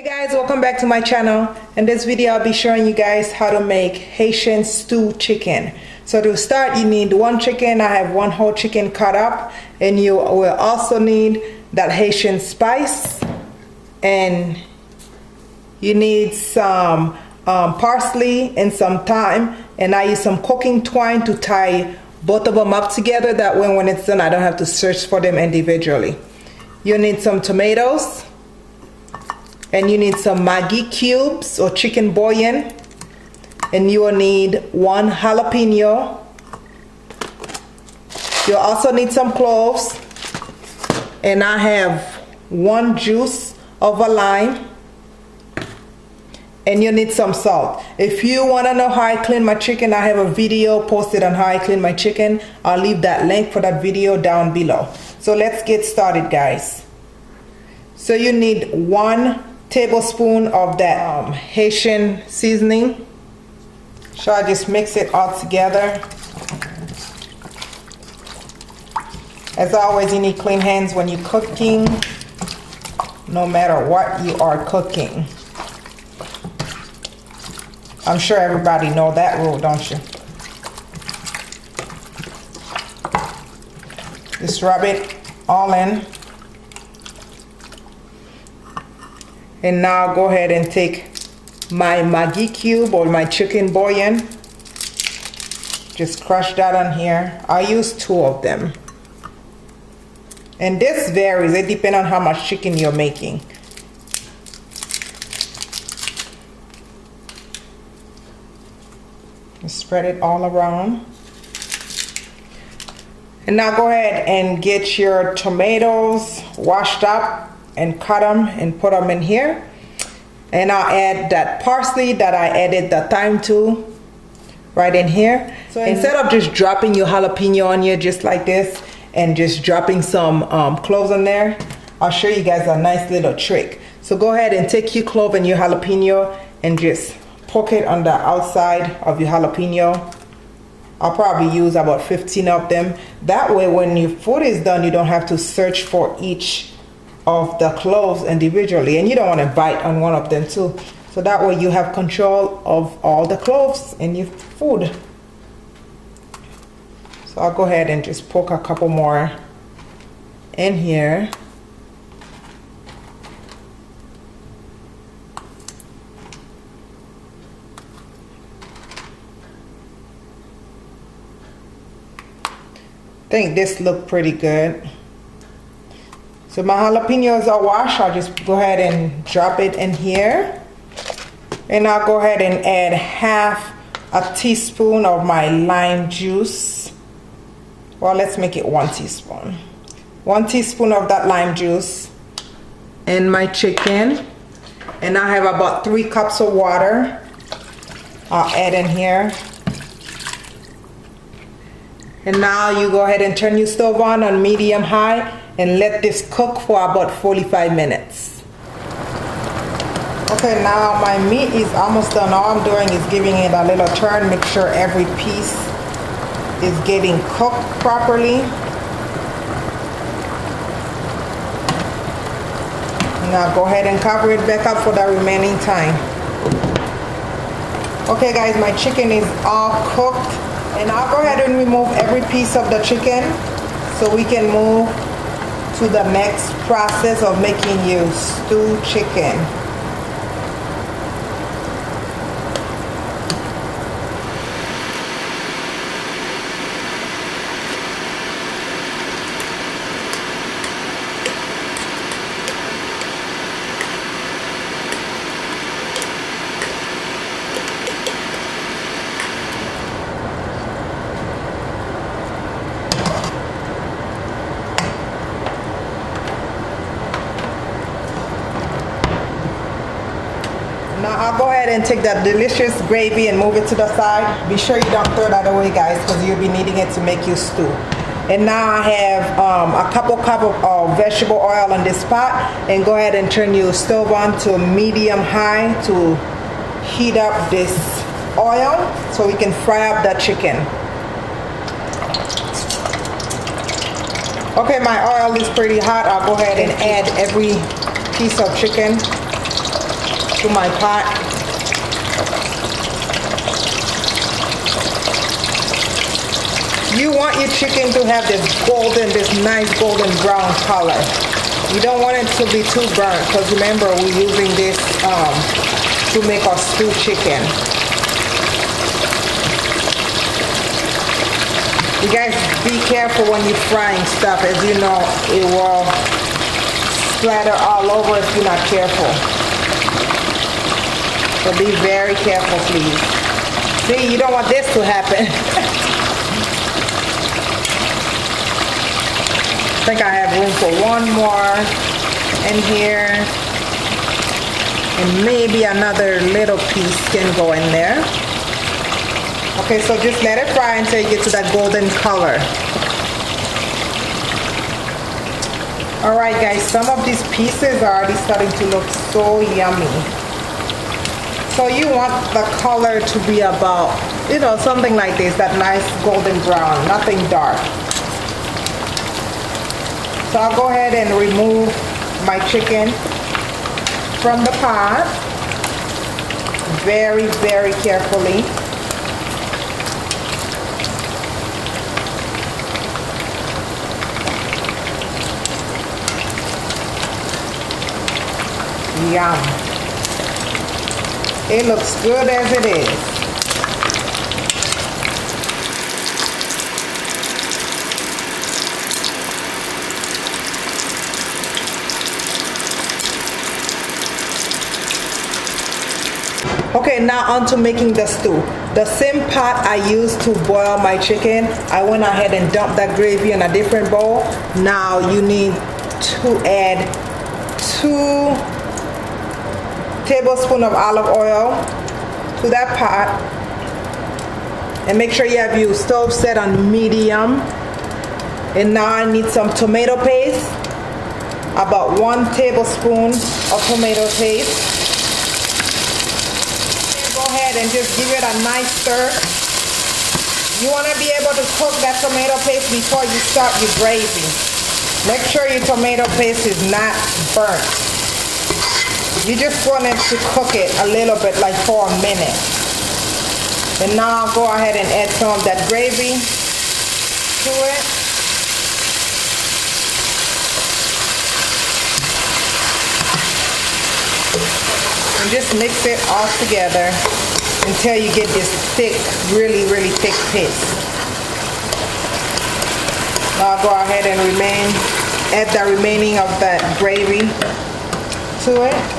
Hey guys, welcome back to my channel. In this video I'll be showing you guys how to make Haitian stew chicken. So to start, you need one chicken. I have one whole chicken cut up, and you will also need that Haitian spice, and you need some parsley and some thyme, and I use some cooking twine to tie both of them up together. That way when it's done I don't have to search for them individually. You need some tomatoes, and you need some Maggie cubes or chicken bouillon, and you will need one jalapeno. You'll also need some cloves, and I have one juice of a lime, and you need some salt. If you want to know how I clean my chicken, I have a video posted on how I clean my chicken. I'll leave that link for that video down below. So let's get started, guys. So you need 1 tablespoon of that Haitian seasoning. So I just mix it all together. As always, you need clean hands when you're cooking, no matter what you are cooking. I'm sure everybody know that rule, don't you? Just rub it all in. And now I'll go ahead and take my Maggie cube or my chicken bouillon. Just crush that on here. I use 2 of them. And this varies, it depends on how much chicken you're making. Just spread it all around. And now go ahead and get your tomatoes washed up and cut them and put them in here. And I'll add that parsley that I added the thyme to right in here. So instead of just dropping your jalapeno on here just like this and just dropping some cloves on there, I'll show you guys a nice little trick. So go ahead and take your clove and your jalapeno and just poke it on the outside of your jalapeno. I'll probably use about 15 of them. That way when your food is done, you don't have to search for each of the cloves individually, and you don't want to bite on one of them too. So that way you have control of all the cloves in your food. So I'll go ahead and just poke a couple more in here. I think this look pretty good. So my jalapenos are washed. I'll just go ahead and drop it in here. And I'll go ahead and add half a teaspoon of my lime juice. Well, let's make it 1 teaspoon. 1 teaspoon of that lime juice. And my chicken. And I have about 3 cups of water. I'll add in here. And now you go ahead and turn your stove on medium high and let this cook for about 45 minutes. Okay, now my meat is almost done. All I'm doing is giving it a little turn, make sure every piece is getting cooked properly. Now go ahead and cover it back up for the remaining time. Okay guys, my chicken is all cooked, and I'll go ahead and remove every piece of the chicken so we can move to the next process of making your stewed chicken. Now I'll go ahead and take that delicious gravy and move it to the side. Be sure you don't throw that away, guys, because you'll be needing it to make your stew. And now I have a couple cup of vegetable oil on this pot, and go ahead and turn your stove on to medium high to heat up this oil so we can fry up that chicken. Okay, my oil is pretty hot. I'll go ahead and add every piece of chicken. to my pot. You want your chicken to have this nice golden brown color. You don't want it to be too burnt, because remember, we're using this to make our stew chicken. You guys be careful when you're frying stuff. As you know, it will splatter all over if you're not careful. So be very careful, please. See, you don't want this to happen. I think I have room for one more in here. And maybe another little piece can go in there. Okay, so just let it fry until you get to that golden color. All right, guys, some of these pieces are already starting to look so yummy. So you want the color to be about, you know, something like this, that nice golden brown, nothing dark. So I'll go ahead and remove my chicken from the pot very, very carefully. Yum. It looks good as it is. Okay, now on to making the stew. The same pot I used to boil my chicken, I went ahead and dumped that gravy in a different bowl. Now you need to add 2 tablespoons of olive oil to that pot, and make sure you have your stove set on medium. And now I need some tomato paste, about 1 tablespoon of tomato paste. Go ahead and just give it a nice stir. You want to be able to cook that tomato paste before you start your gravy. Make sure your tomato paste is not burnt. You just want it to cook it a little bit, like for a minute. And now I'll go ahead and add some of that gravy to it. And just mix it all together until you get this thick, really, really thick paste. Now I'll go ahead and add the remaining of that gravy to it.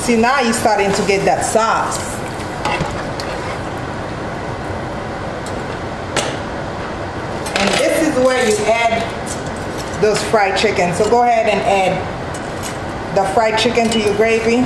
See, now you're starting to get that sauce. And this is where you add those fried chicken. So go ahead and add the fried chicken to your gravy.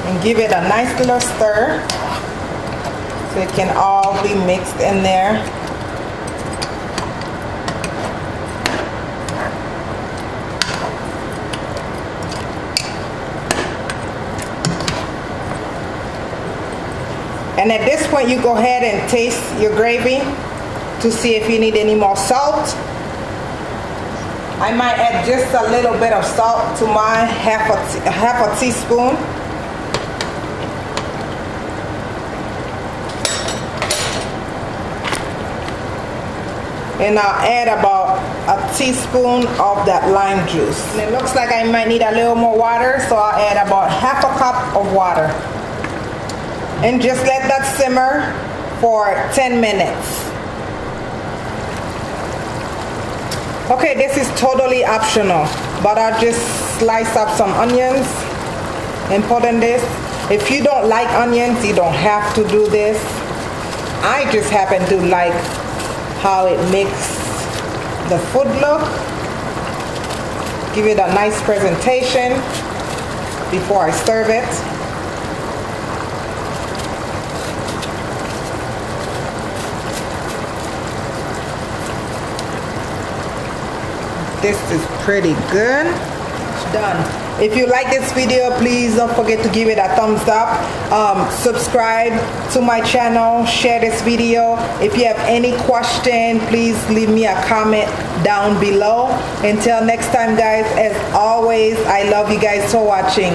And give it a nice little stir so it can all be mixed in there. And at this point, you go ahead and taste your gravy to see if you need any more salt. I might add just a little bit of salt to my half a teaspoon. And I'll add about a teaspoon of that lime juice. And it looks like I might need a little more water, so I'll add about half a cup of water. And just let that simmer for 10 minutes. Okay, this is totally optional, but I'll just slice up some onions and put in this. If you don't like onions, you don't have to do this. I just happen to like how it makes the food look. Give it a nice presentation before I serve it. This is pretty good. It's done. If you like this video, please don't forget to give it a thumbs up. Subscribe to my channel, share this video. If you have any question, please leave me a comment down below. Until next time, guys, as always, I love you guys for watching.